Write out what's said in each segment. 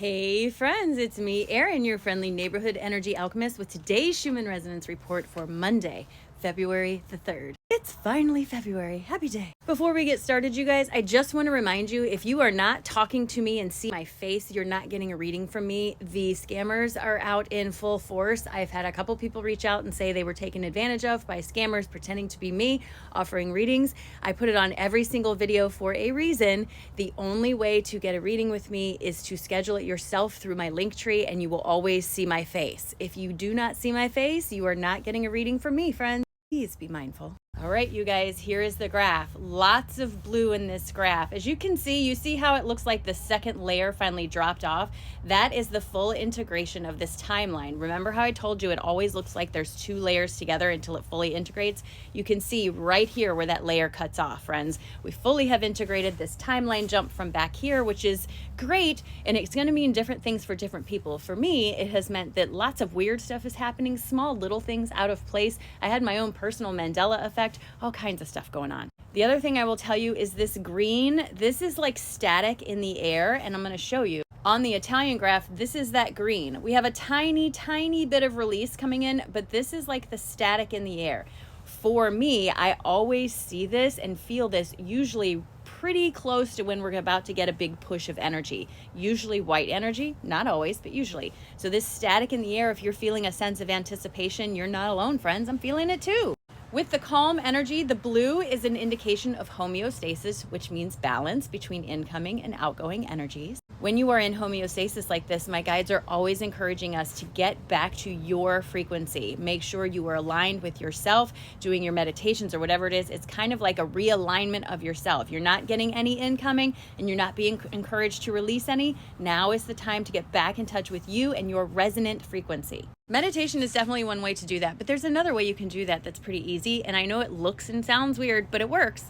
Hey friends, it's me, Erin, your friendly neighborhood energy alchemist with today's Schumann Resonance Report for Monday, February the 3rd. It's finally February. Happy day. Before we get started, you guys, I just want to remind you, if you are not talking to me and see my face, you're not getting a reading from me. The scammers are out in full force. I've had a couple people reach out and say they were taken advantage of by scammers pretending to be me, offering readings. I put it on every single video for a reason. The only way to get a reading with me is to schedule it yourself through my Linktree, and you will always see my face. If you do not see my face, you are not getting a reading from me, friends. Please be mindful. All right, you guys, here is the graph. Lots of blue in this graph. As you can see, you see how it looks like the second layer finally dropped off? That is the full integration of this timeline. Remember how I told you it always looks like there's two layers together until it fully integrates? You can see right here where that layer cuts off, friends. We fully have integrated this timeline jump from back here, which is great, and it's going to mean different things for different people. For me, it has meant that lots of weird stuff is happening, small little things out of place. I had my own personal Mandela effect, all kinds of stuff going on. The other thing I will tell you is this green, this is like static in the air, and I'm going to show you. On the Italian graph, this is that green. We have a tiny, tiny bit of release coming in, but this is like the static in the air. For me, I always see this and feel this usually pretty close to when we're about to get a big push of energy. Usually white energy, not always, but usually. So this static in the air, if you're feeling a sense of anticipation, you're not alone, friends. I'm feeling it too. With the calm energy, the blue is an indication of homeostasis, which means balance between incoming and outgoing energies. When you are in homeostasis like this, my guides are always encouraging us to get back to your frequency. Make sure you are aligned with yourself, doing your meditations or whatever it is. It's kind of like a realignment of yourself. You're not getting any incoming and you're not being encouraged to release any. Now is the time to get back in touch with you and your resonant frequency. Meditation is definitely one way to do that, but there's another way you can do that that's pretty easy, and I know it looks and sounds weird, but it works.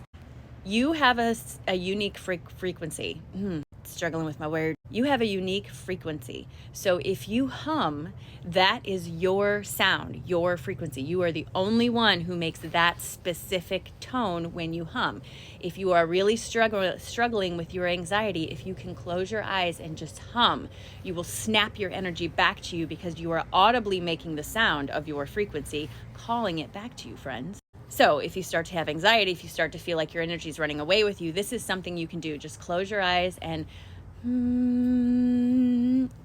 You have a unique frequency. Struggling with my word. You have a unique frequency. So if you hum, that is your sound, your frequency. You are the only one who makes that specific tone when you hum. If you are really struggling with your anxiety, if you can close your eyes and just hum, you will snap your energy back to you because you are audibly making the sound of your frequency, calling it back to you, friends. So if you start to have anxiety, if you start to feel like your energy is running away with you, this is something you can do. Just close your eyes and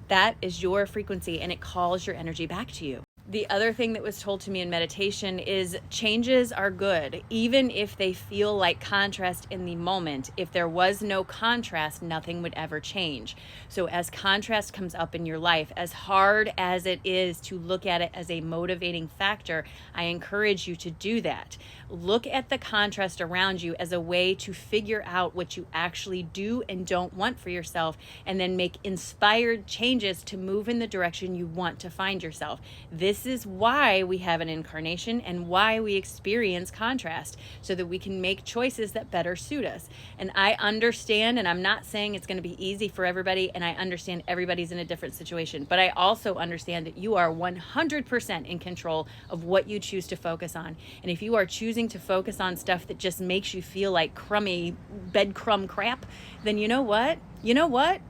that is your frequency, and it calls your energy back to you. The other thing that was told to me in meditation is changes are good, even if they feel like contrast in the moment. If there was no contrast, nothing would ever change. So as contrast comes up in your life, as hard as it is to look at it as a motivating factor, I encourage you to do that. Look at the contrast around you as a way to figure out what you actually do and don't want for yourself, and then make inspired changes to move in the direction you want to find yourself. This is why we have an incarnation and why we experience contrast, so that we can make choices that better suit us. And I understand, and I'm not saying it's going to be easy for everybody, and I understand everybody's in a different situation, but I also understand that you are 100% in control of what you choose to focus on. And if you are choosing to focus on stuff that just makes you feel like crummy breadcrumb crap, then you know what?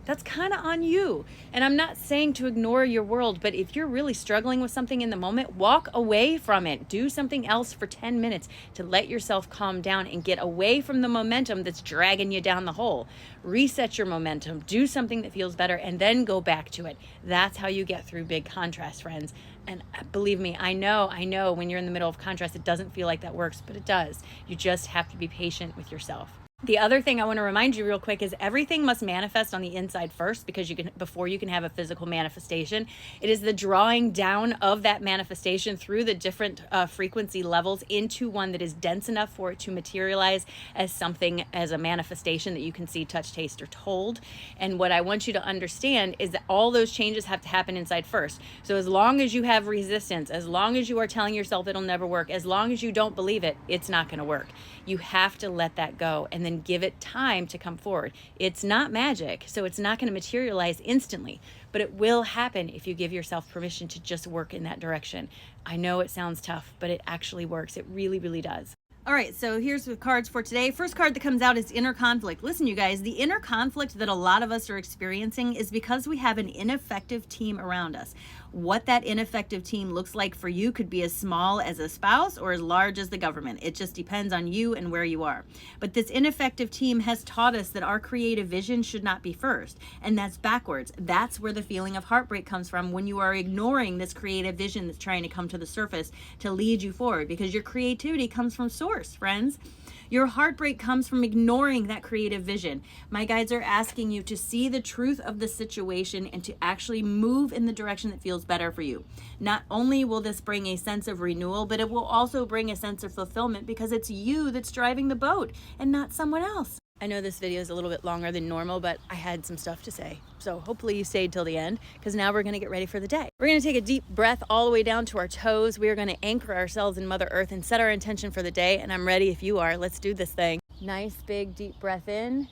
That's kind of on you. And I'm not saying to ignore your world, but if you're really struggling with something in the moment, walk away from it. Do something else for 10 minutes to let yourself calm down and get away from the momentum that's dragging you down the hole. Reset your momentum, do something that feels better, and then go back to it. That's how you get through big contrast, friends. And believe me, I know when you're in the middle of contrast, it doesn't feel like that works, but it does. You just have to be patient with yourself. The other thing I want to remind you real quick is everything must manifest on the inside first, because before you can have a physical manifestation. It is the drawing down of that manifestation through the different frequency levels into one that is dense enough for it to materialize as something, as a manifestation that you can see, touch, taste, or hold. And what I want you to understand is that all those changes have to happen inside first. So as long as you have resistance, as long as you are telling yourself it'll never work, as long as you don't believe it, it's not going to work. You have to let that go and then give it time to come forward. It's not magic, so it's not going to materialize instantly, but it will happen if you give yourself permission to just work in that direction. I know it sounds tough, but it actually works. It really, really does. All right, so here's the cards for today. First card that comes out is inner conflict. Listen, you guys, the inner conflict that a lot of us are experiencing is because we have an ineffective team around us. What that ineffective team looks like for you could be as small as a spouse or as large as the government. It just depends on you and where you are. But this ineffective team has taught us that our creative vision should not be first, and that's backwards. That's where the feeling of heartbreak comes from, when you are ignoring this creative vision that's trying to come to the surface to lead you forward, because your creativity comes from source, friends. Your heartbreak comes from ignoring that creative vision. My guides are asking you to see the truth of the situation and to actually move in the direction that feels better for you. Not only will this bring a sense of renewal, but it will also bring a sense of fulfillment, because it's you that's driving the boat and not someone else. I know this video is a little bit longer than normal, but I had some stuff to say. So hopefully you stayed till the end, because now we're gonna get ready for the day. We're gonna take a deep breath all the way down to our toes. We are gonna anchor ourselves in Mother Earth and set our intention for the day. And I'm ready if you are. Let's do this thing. Nice big deep breath in.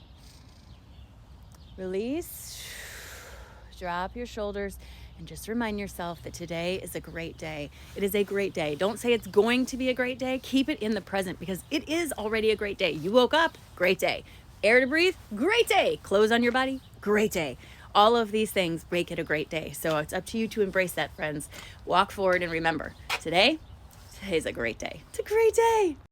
Release. Drop your shoulders. And just remind yourself that today is a great day. It is a great day. Don't say it's going to be a great day. Keep it in the present, because it is already a great day. You woke up, great day. Air to breathe, great day. Clothes on your body, great day. All of these things make it a great day. So it's up to you to embrace that, friends. Walk forward and remember, today's a great day. It's a great day.